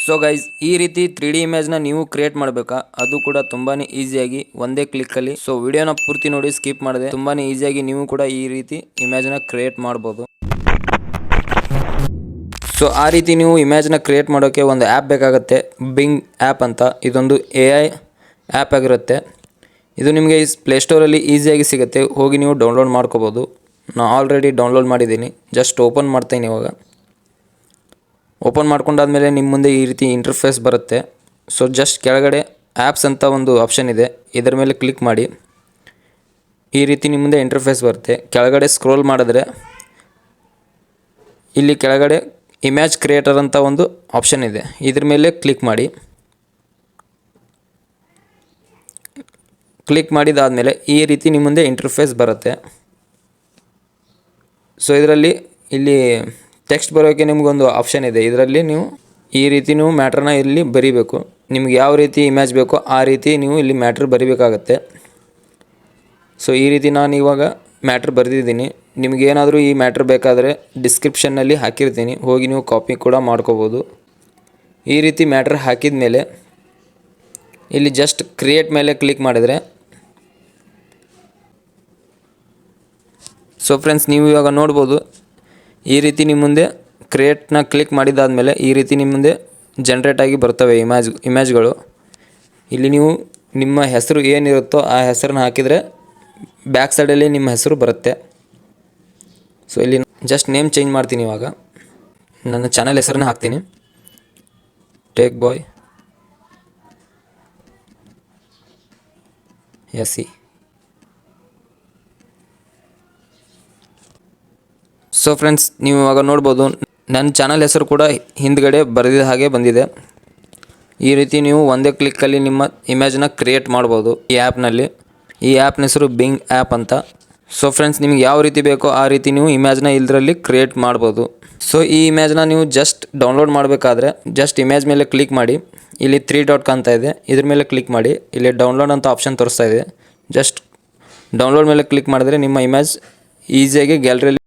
So guys, ಈ ರೀತಿ 3D ಇಮೇಜ್ನ ನೀವು ಕ್ರಿಯೇಟ್ ಮಾಡಬೇಕಾ? ಅದು ಕೂಡ ತುಂಬಾನೇ ಈಸಿಯಾಗಿ ಒಂದೇ ಕ್ಲಿಕ್ಕಲ್ಲಿ. ಸೊ ವಿಡಿಯೋನ ಪೂರ್ತಿ ನೋಡಿ, ಸ್ಕಿಪ್ ಮಾಡದೆ ತುಂಬಾನೇ ಈಸಿಯಾಗಿ ನೀವು ಕೂಡ ಈ ರೀತಿ ಇಮೇಜ್ನ ಕ್ರಿಯೇಟ್ ಮಾಡ್ಬೋದು. ಸೊ ಆ ರೀತಿ ನೀವು ಇಮೇಜ್ನ ಕ್ರಿಯೇಟ್ ಮಾಡೋಕ್ಕೆ ಒಂದು ಆ್ಯಪ್ ಬೇಕಾಗುತ್ತೆ, ಬಿಂಗ್ ಆ್ಯಪ್ ಅಂತ. ಇದೊಂದು AI ಆ್ಯಪ್ ಆಗಿರುತ್ತೆ. ಇದು ನಿಮಗೆ ಪ್ಲೇಸ್ಟೋರಲ್ಲಿ ಈಸಿಯಾಗಿ ಸಿಗುತ್ತೆ, ಹೋಗಿ ನೀವು ಡೌನ್ಲೋಡ್ ಮಾಡ್ಕೋಬೋದು. ನಾನು ಆಲ್ರೆಡಿ ಡೌನ್ಲೋಡ್ ಮಾಡಿದ್ದೀನಿ. ಜಸ್ಟ್ ಓಪನ್ ಮಾಡ್ತೀನಿ. ಇವಾಗ ಓಪನ್ ಮಾಡ್ಕೊಂಡಾದ್ಮೇಲೆ ನಿಮ್ಮ ಮುಂದೆ ಈ ರೀತಿ ಇಂಟರ್ಫೇಸ್ ಬರುತ್ತೆ. ಸೊ ಜಸ್ಟ್ ಕೆಳಗಡೆ ಆ್ಯಪ್ಸ್ ಅಂತ ಒಂದು ಆಪ್ಷನ್ ಇದೆ, ಇದರ ಮೇಲೆ ಕ್ಲಿಕ್ ಮಾಡಿ. ಈ ರೀತಿ ನಿಮ್ಮ ಮುಂದೆ ಇಂಟರ್ಫೇಸ್ ಬರುತ್ತೆ. ಕೆಳಗಡೆ ಸ್ಕ್ರೋಲ್ ಮಾಡಿದ್ರೆ ಇಲ್ಲಿ ಕೆಳಗಡೆ ಇಮೇಜ್ ಕ್ರಿಯೇಟರ್ ಅಂತ ಒಂದು ಆಪ್ಷನ್ ಇದೆ, ಇದ್ರ ಮೇಲೆ ಕ್ಲಿಕ್ ಮಾಡಿ. ಕ್ಲಿಕ್ ಮಾಡಿದಾದಮೇಲೆ ಈ ರೀತಿ ನಿಮ್ಮ ಮುಂದೆ ಇಂಟರ್ಫೇಸ್ ಬರುತ್ತೆ. ಸೊ ಇದರಲ್ಲಿ ಇಲ್ಲಿ ಟೆಕ್ಸ್ಟ್ ಬರೋಕ್ಕೆ ನಿಮಗೊಂದು ಆಪ್ಷನ್ ಇದೆ. ಇದರಲ್ಲಿ ನೀವು ಈ ರೀತಿ ನೀವು ಮ್ಯಾಟ್ರನ್ನ ಇಲ್ಲಿ ಬರೀಬೇಕು. ನಿಮ್ಗೆ ಯಾವ ರೀತಿ ಇಮೇಜ್ ಬೇಕೋ ಆ ರೀತಿ ನೀವು ಇಲ್ಲಿ ಮ್ಯಾಟ್ರ್ ಬರೀಬೇಕಾಗತ್ತೆ. ಸೊ ಈ ರೀತಿ ನಾನು ಇವಾಗ ಮ್ಯಾಟ್ರ್ ಬರೆದಿದ್ದೀನಿ. ನಿಮಗೇನಾದರೂ ಈ ಮ್ಯಾಟ್ರ್ ಬೇಕಾದರೆ ಡಿಸ್ಕ್ರಿಪ್ಷನ್ನಲ್ಲಿ ಹಾಕಿರ್ತೀನಿ, ಹೋಗಿ ನೀವು ಕಾಪಿ ಕೂಡ ಮಾಡ್ಕೋಬೋದು. ಈ ರೀತಿ ಮ್ಯಾಟ್ರ್ ಹಾಕಿದ ಮೇಲೆ ಇಲ್ಲಿ ಜಸ್ಟ್ ಕ್ರಿಯೇಟ್ ಮೇಲೆ ಕ್ಲಿಕ್ ಮಾಡಿದರೆ, ಸೊ ಫ್ರೆಂಡ್ಸ್ ನೀವು ಇವಾಗ ನೋಡ್ಬೋದು, ಈ ರೀತಿ ನಿಮ್ಮ ಮುಂದೆ ಕ್ರಿಯೇಟ್ನ ಕ್ಲಿಕ್ ಮಾಡಿದಾದಮೇಲೆ ಈ ರೀತಿ ನಿಮ್ಮ ಮುಂದೆ ಜನ್ರೇಟ್ ಆಗಿ ಬರ್ತವೆ ಇಮೇಜ್ಗಳು. ಇಲ್ಲಿ ನೀವು ನಿಮ್ಮ ಹೆಸರು ಏನಿರುತ್ತೋ ಆ ಹೆಸರನ್ನ ಹಾಕಿದರೆ ಬ್ಯಾಕ್ ಸೈಡಲ್ಲಿ ನಿಮ್ಮ ಹೆಸರು ಬರುತ್ತೆ. ಸೊ ಇಲ್ಲಿ ಜಸ್ಟ್ ನೇಮ್ ಚೇಂಜ್ ಮಾಡ್ತೀನಿ. ಇವಾಗ ನನ್ನ ಚಾನಲ್ ಹೆಸರನ್ನ ಹಾಕ್ತೀನಿ, take by SE. So friends ನೀವು ಇವಾಗ ನೋಡ್ಬೋದು, ನನ್ನ ಚಾನಲ್ ಹೆಸರು ಕೂಡ ಹಿಂದ್ಗಡೆ ಬರೆದಿದ್ದ ಹಾಗೆ ಬಂದಿದೆ. ಈ ರೀತಿ ನೀವು ಒಂದೇ ಕ್ಲಿಕ್ಕಲ್ಲಿ ನಿಮ್ಮ ಇಮೇಜ್ನ ಕ್ರಿಯೇಟ್ ಮಾಡ್ಬೋದು ಈ ಆ್ಯಪ್ನಲ್ಲಿ. ಈ ಆ್ಯಪ್ನ ಹೆಸರು ಬಿಂಗ್ ಆ್ಯಪ್ ಅಂತ. ಸೊ ಫ್ರೆಂಡ್ಸ್ ನಿಮ್ಗೆ ಯಾವ ರೀತಿ ಬೇಕೋ ಆ ರೀತಿ ನೀವು ಇಮೇಜ್ನ ಇದರಲ್ಲಿ ಕ್ರಿಯೇಟ್ ಮಾಡ್ಬೋದು. ಸೊ ಈ ಇಮೇಜ್ನ ನೀವು ಜಸ್ಟ್ ಡೌನ್ಲೋಡ್ ಮಾಡಬೇಕಾದ್ರೆ ಜಸ್ಟ್ ಇಮೇಜ್ ಮೇಲೆ ಕ್ಲಿಕ್ ಮಾಡಿ. ಇಲ್ಲಿ 3 ಡಾಟ್ ಕಾಣ್ತಾ ಇದೆ, ಇದ್ರ ಮೇಲೆ ಕ್ಲಿಕ್ ಮಾಡಿ. ಇಲ್ಲಿ ಡೌನ್ಲೋಡ್ ಅಂತ ಆಪ್ಷನ್ ತೋರಿಸ್ತಾ ಇದೆ. ಜಸ್ಟ್ ಡೌನ್ಲೋಡ್ ಮೇಲೆ ಕ್ಲಿಕ್ ಮಾಡಿದ್ರೆ ನಿಮ್ಮ ಇಮೇಜ್ ಈಸಿಯಾಗಿ ಗ್ಯಾಲರಿಯಲ್ಲಿ